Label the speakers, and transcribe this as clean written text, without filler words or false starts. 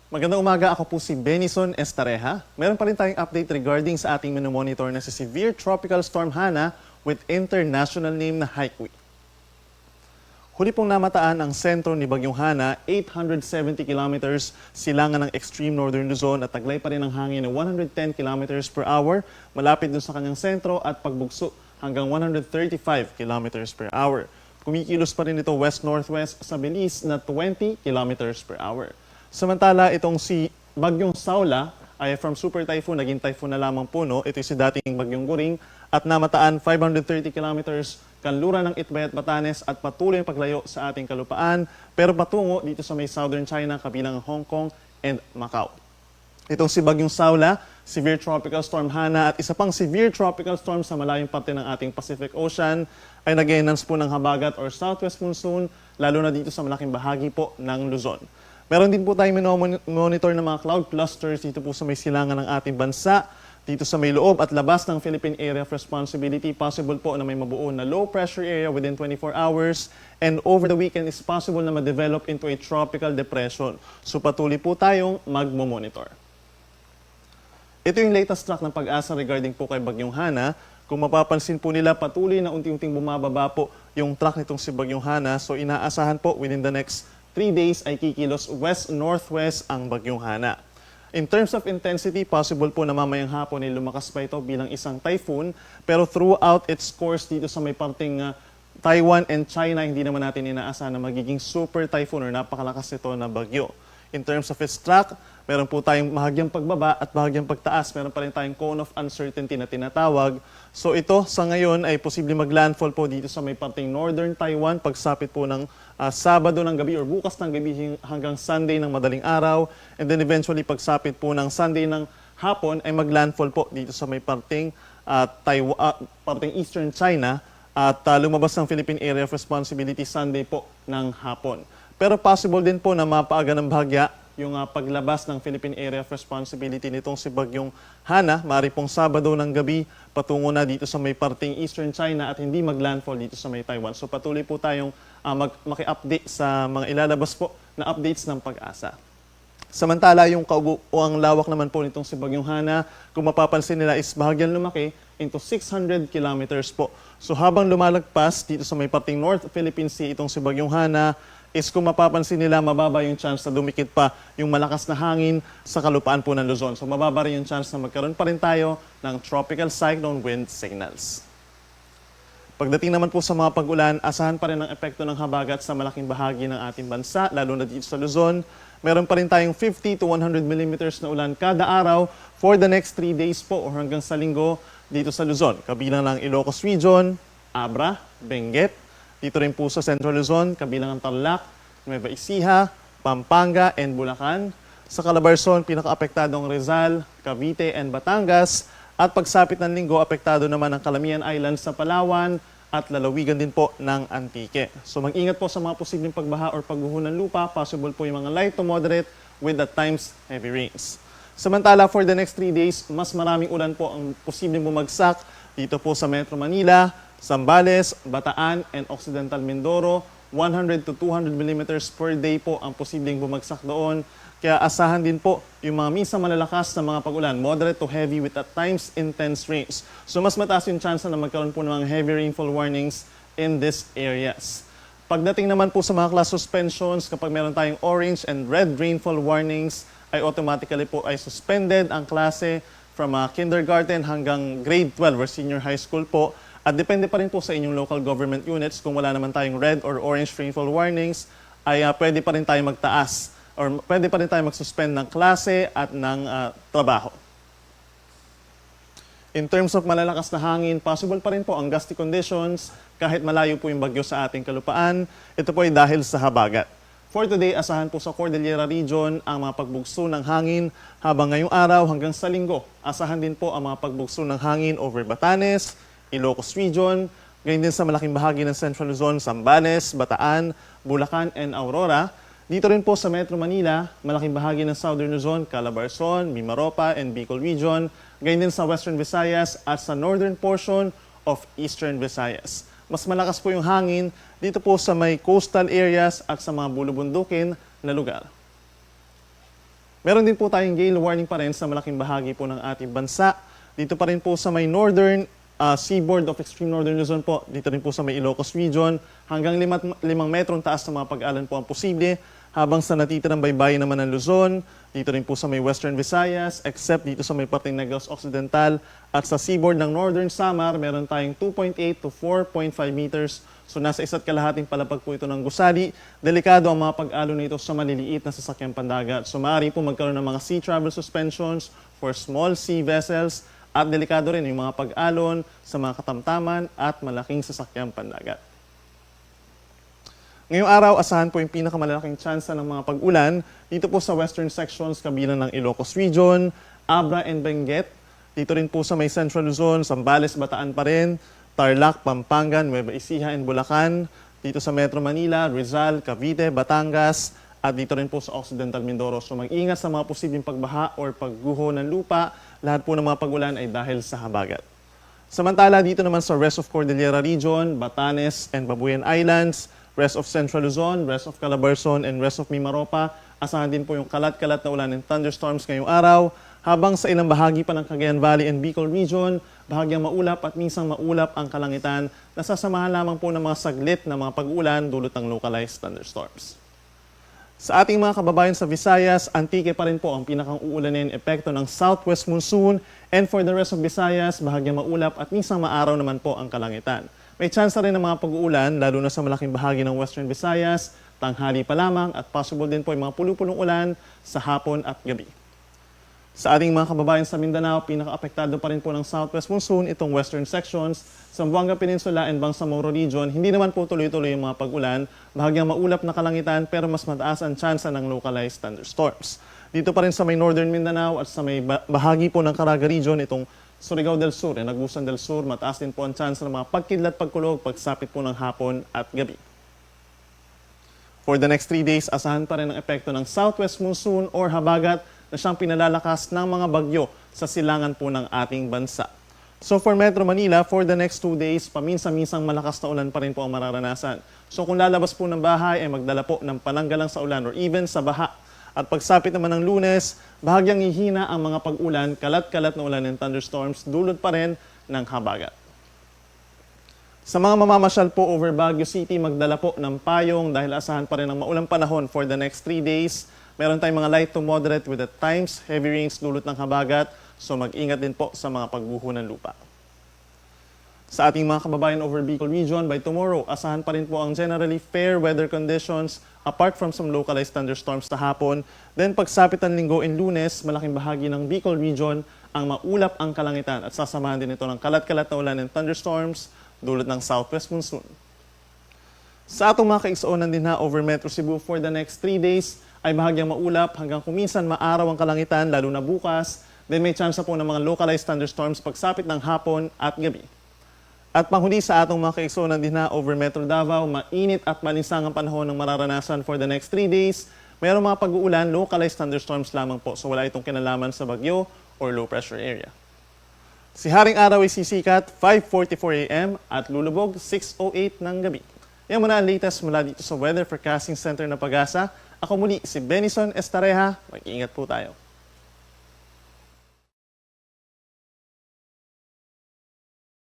Speaker 1: Magandang umaga, ako po si Benison Estareja. Meron pa rin tayong update regarding sa ating monitor na si Severe Tropical Storm Hana with international name na Haikui. Huli pong namataan ang sentro ni Bagyong Hana, 870 kilometers silangan ng extreme northern Luzon at taglay pa rin ang hangin ng 110 kilometers per hour malapit dun sa kanyang sentro at pagbugso hanggang 135 kilometers per hour. Kumikilos pa rin ito west-northwest sa bilis na 20 kilometers per hour. Samantala, itong si Bagyong Saula ay from super typhoon, naging typhoon na lamang po, no? Ito si dating Bagyong Guring at namataan 530 kilometers kanluran ng Itbay at Batanes at patuloy ang paglayo sa ating kalupaan pero patungo dito sa may southern China kabilang Hong Kong and Macau. Itong si Bagyong Saula, Severe Tropical Storm Hana at isa pang Severe Tropical Storm sa malayong parte ng ating Pacific Ocean ay nag-enhance po ng habagat or southwest monsoon lalo na dito sa malaking bahagi po ng Luzon. Meron din po tayong monitor ng mga cloud clusters dito po sa may silangan ng ating bansa. Dito sa may loob at labas ng Philippine Area of Responsibility, possible po na may mabuo na low pressure area within 24 hours and over the weekend is possible na ma-develop into a tropical depression. So patuloy po tayong magmo-monitor. Ito yung latest track ng Pag-asa regarding po kay Bagyong Hana. Kung mapapansin po nila, patuloy na unti-unting bumababa po yung track nitong si Bagyong Hana. So inaasahan po within the next 3 days ay kikilos west-northwest ang Bagyong Hana. In terms of intensity, possible po na mamayang hapon ay lumakas pa ito bilang isang typhoon. Pero throughout its course dito sa may parting Taiwan and China, hindi naman natin inaasahan na magiging super typhoon or napakalakas ito na bagyo. In terms of its track, meron po tayong bahagyang pagbaba at bahagyang pagtaas. Meron pa rin tayong cone of uncertainty na tinatawag. So ito sa ngayon ay posibleng maglandfall po dito sa may parting northern Taiwan pagsapit po ng Sabado ng gabi or bukas ng gabi hanggang Sunday ng madaling araw. And then eventually pagsapit po ng Sunday ng hapon ay maglandfall po dito sa may parting, parting eastern China at lumabas ng Philippine Area of Responsibility Sunday po ng hapon. Pero possible din po na mapaaga ng bahagya yung paglabas ng Philippine Area of Responsibility nitong si Bagyong Hana, maaari pong Sabado ng gabi patungo na dito sa may parting Eastern China at hindi maglandfall dito sa may Taiwan. So patuloy po tayong maki-update sa mga ilalabas po na updates ng Pag-asa. Samantala, yung ang lawak naman po nitong si Bagyong Hana, kung mapapansin nila is bahagyang lumaki into 600 kilometers po. So habang lumalagpas dito sa may parting North Philippine Sea itong si Bagyong Hana, is kung mapapansin nila, mababa yung chance na dumikit pa yung malakas na hangin sa kalupaan po ng Luzon. So mababa rin yung chance na magkaroon pa rin tayo ng tropical cyclone wind signals. Pagdating naman po sa mga pag-ulan, asahan pa rin ang epekto ng habagat sa malaking bahagi ng ating bansa, lalo na dito sa Luzon. Meron pa rin tayong 50 to 100 millimeters na ulan kada araw for the next 3 days po o hanggang sa linggo dito sa Luzon. Kabilang ng Ilocos Region, Abra, Benguet, dito rin po sa Central Luzon, kabilang ang Tarlac, Nueva Ecija, Pampanga, and Bulacan. Sa Calabarzon, pinaka-apektado ang Rizal, Cavite, and Batangas. At pagsapit ng linggo, apektado naman ang Calamian Islands sa Palawan at lalawigan din po ng Antique. So mag-ingat po sa mga posibleng pagbaha or pagguho ng lupa. Possible po yung mga light to moderate with at times heavy rains. Samantala, for the next 3 days, mas maraming ulan po ang posibleng bumagsak dito po sa Metro Manila, Zambales, Bataan, and Occidental Mindoro. 100 to 200 millimeters per day po ang posibleng bumagsak doon. Kaya asahan din po yung mga minsan malalakas na mga pag-ulan, moderate to heavy with at times intense rains. So mas mataas yung chance na magkaroon po ng mga heavy rainfall warnings in these areas. Pagdating naman po sa mga class suspensions, kapag meron tayong orange and red rainfall warnings, ay automatically po ay suspended ang klase from kindergarten hanggang grade 12 or senior high school po. At depende pa rin po sa inyong local government units. Kung wala naman tayong red or orange rainfall warnings, ay pwede pa rin tayo magtaas or pwede pa rin tayo mag-suspend ng klase at ng trabaho. In terms of malalakas na hangin, possible pa rin po ang gusty conditions kahit malayo po yung bagyo sa ating kalupaan. Ito po ay dahil sa habagat. For today, asahan po sa Cordillera Region ang mga pagbugso ng hangin habang ngayong araw hanggang sa linggo. Asahan din po ang mga pagbugso ng hangin over Batanes, Ilocos Region, ganyan din sa malaking bahagi ng Central Luzon, Zambales, Bataan, Bulacan, and Aurora. Dito rin po sa Metro Manila, malaking bahagi ng Southern Luzon, Calabarzon, Mimaropa, and Bicol Region, ganyan din sa Western Visayas at sa northern portion of Eastern Visayas. Mas malakas po yung hangin dito po sa may coastal areas at sa mga bulubundukin na lugar. Meron din po tayong gale warning pa rin sa malaking bahagi po ng ating bansa. Dito pa rin po sa may northern seaboard of extreme northern Luzon po. Dito rin po sa may Ilocos region. Hanggang 5 metrong taas na mga pag-alon po ang posible. Habang sa natitirang baybayin naman ng Luzon, dito rin po sa may Western Visayas, except dito sa may parting Negros Occidental. At sa seaboard ng Northern Samar, meron tayong 2.8 to 4.5 meters. So nasa 1.5 palapag po ito ng gusali. Delikado ang mga pag-alon nito sa maliliit na sasakyang pandagat. So maaari po magkaroon ng mga sea travel suspensions for small sea vessels. At delikado rin yung mga pag-alon sa mga katamtaman at malaking sasakyang pandagat. Ngayong araw, asahan po yung pinakamalaking tsansa ng mga pag-ulan dito po sa western sections kabilang ng Ilocos Region, Abra and Benguet. Dito rin po sa may Central Luzon, Zambales, Bataan pa rin, Tarlac, Pampanga, Nueva Ecija and Bulacan. Dito sa Metro Manila, Rizal, Cavite, Batangas, at dito rin po sa Occidental Mindoro. So mag-ingat sa mga posibleng pagbaha or pagguho ng lupa. Lahat po ng mga pag-ulan ay dahil sa habagat. Samantala, dito naman sa rest of Cordillera Region, Batanes and Babuyan Islands, rest of Central Luzon, rest of Calabarzon, and rest of Mimaropa. Asahan din po yung kalat-kalat na ulan and thunderstorms ngayong araw. Habang sa ilang bahagi pa ng Cagayan Valley and Bicol Region, bahagyang maulap at minsang maulap ang kalangitan. Nasasamahan lamang po ng mga saglit na mga pag-ulan dulot ng localized thunderstorms. Sa ating mga kababayan sa Visayas, Antique pa rin po ang pinakang uulanin epekto ng southwest monsoon. And for the rest of Visayas, bahagyang maulap at minsang maaraw naman po ang kalangitan. May tsansa rin ng mga pag-uulan, lalo na sa malaking bahagi ng Western Visayas, tanghali pa lamang at possible din po yung mga pulupulong ulan sa hapon at gabi. Sa ating mga kababayan sa Mindanao, pinaka-apektado pa rin po ng southwest monsoon itong western sections. Sa Zamboanga Peninsula and Bangsamoro Region, hindi naman po tuloy-tuloy yung mga pag-ulan, bahagyang maulap na kalangitan pero mas mataas ang tsansa ng localized thunderstorms. Dito pa rin sa may northern Mindanao at sa may bahagi po ng Caraga Region, itong Surigao del Sur, Nagusan del Sur, mataas din po ang chance ng mga pagkidlat, pagkulog, pagsapit po ng hapon at gabi. For the next 3 days, asahan pa rin ang epekto ng southwest monsoon or habagat na siyang pinalalakas ng mga bagyo sa silangan po ng ating bansa. So for Metro Manila, for the next 2 days, paminsan-minsang malakas na ulan pa rin po ang mararanasan. So kung lalabas po ng bahay, ay magdala po ng pananggalang sa ulan or even sa baha. At pagsapit naman ng Lunes, bahagyang hihina ang mga pag-ulan, kalat-kalat na ulan and thunderstorms, dulot pa rin ng habagat. Sa mga mamamasyal po over Baguio City, magdala po ng payong dahil asahan pa rin ang maulang panahon for the next 3 days. Meron tayong mga light to moderate with at times heavy rains dulot ng habagat, so mag-ingat din po sa mga pagguho ng lupa. Sa ating mga kababayan over Bicol Region, by tomorrow, asahan pa rin po ang generally fair weather conditions apart from some localized thunderstorms sa hapon. Then pagsapit ng Linggo and Lunes, malaking bahagi ng Bicol Region ang maulap ang kalangitan at sasamahan din ito ng kalat-kalat na ulan and thunderstorms dulot ng southwest monsoon. Sa atong mga kaigsuonan din na over Metro Cebu for the next 3 days ay bahagyang maulap hanggang kuminsan maaraw ang kalangitan lalo na bukas. Then may chance po ng mga localized thunderstorms pagsapit ng hapon at gabi. At panghuli sa atong mga kaigsuonan din na over Metro Davao, mainit at malinsang ang panahon ng mararanasan for the next 3 days. Mayroong mga pag-uulan, localized thunderstorms lamang po. So wala itong kinalaman sa bagyo or low pressure area. Si Haring Araw ay sisikat 5:44 a.m. at lulubog 6:08 ng gabi. Yan muna ang latest mula dito sa Weather Forecasting Center ng Pag-asa. Ako muli si Benison Estareja. Mag-ingat po tayo.